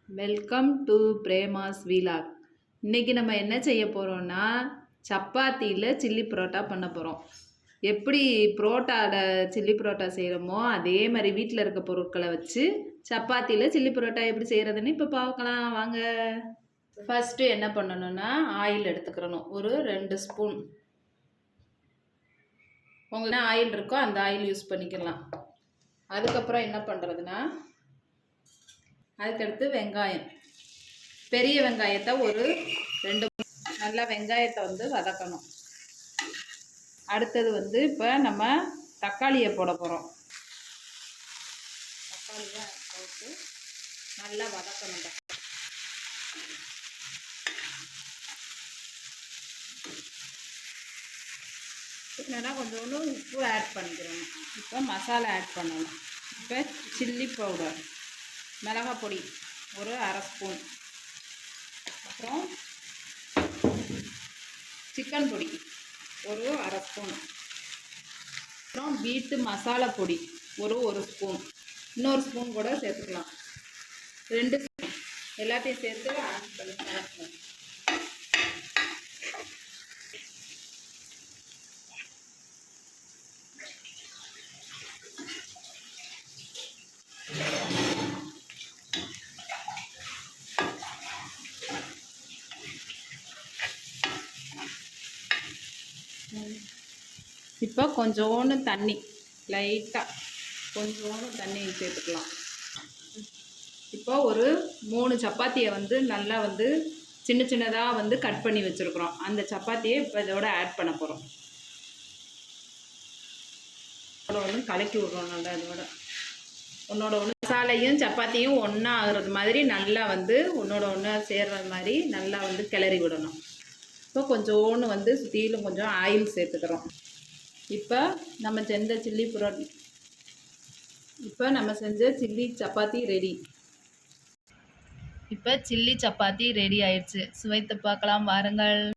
Welcome to Prema's vlog. இன்றைக்கி நம்ம என்ன செய்ய போகிறோம்னா சப்பாத்தியில் சில்லி பரோட்டா பண்ண போகிறோம். எப்படி புரோட்டாவில் சில்லி பரோட்டா செய்கிறோமோ அதே மாதிரி வீட்டில் இருக்க பொருட்களை வச்சு சப்பாத்தியில் சில்லி பரோட்டா எப்படி செய்கிறதுன்னு இப்போ பார்க்கலாம் வாங்க. ஃபஸ்ட்டு என்ன பண்ணணும்னா ஆயில் எடுத்துக்கிறணும். ஒரு 2 ஸ்பூன் உங்களுக்கு ஆயில் இருக்கோ அந்த ஆயில் யூஸ் பண்ணிக்கலாம். அதுக்கப்புறம் என்ன பண்ணுறதுன்னா அதுக்கடுத்து வெங்காயம், பெரிய வெங்காயத்தை ஒரு 2 நல்லா வெங்காயத்தை வதக்கணும். அடுத்தது இப்போ நம்ம தக்காளியை போட போகிறோம். தக்காளியை போட்டு நல்லா வதக்கணும். இல்லைன்னா கொஞ்சோண்டு உப்பு ஆட் பண்ணிக்கிறோம். இப்போ மசாலா ஆட் பண்ணணும். இப்போ சில்லி பவுடர், மிளகாய் பொடி ஒரு 1/2 ஸ்பூன், அப்புறம் சிக்கன் பொடி ஒரு 1/2 ஸ்பூன், அப்புறம் வீட்டு மசாலா பொடி ஒரு ஸ்பூன், இன்னொரு ஸ்பூன் கூட சேர்த்துக்கலாம். 2 ஸ்பூன் எல்லாத்தையும் சேர்த்து ஆட் பண்ணி கலக்கணும். இப்போ கொஞ்சோண்டு தண்ணி, லைட்டாக கொஞ்சோண்டு தண்ணி சேர்த்துக்கலாம். இப்போ ஒரு 3 சப்பாத்தியை நல்லா சின்ன சின்னதாக கட் பண்ணி வச்சுருக்குறோம். அந்த சப்பாத்தியை இப்போ இதோட ஆட் பண்ண போகிறோம். கலக்கி விட்றோம். நல்லா இதோட ஒன்றோட ஒன்று மசாலையும் சப்பாத்தியும் ஒன்றா ஆகுறது மாதிரி நல்லா ஒன்றோட ஒன்றா சேர்றது மாதிரி நல்லா கிளறி விடணும். இப்போ கொஞ்சோண்டு சுற்றிலும் கொஞ்சம் ஆயில் சேர்த்துக்கிறோம். இப்போ நம்ம செஞ்ச சில்லி சப்பாத்தி ரெடி. இப்போ சில்லி சப்பாத்தி ரெடி ஆயிடுச்சு. சுவைத்து பார்க்கலாம் வாருங்கள்.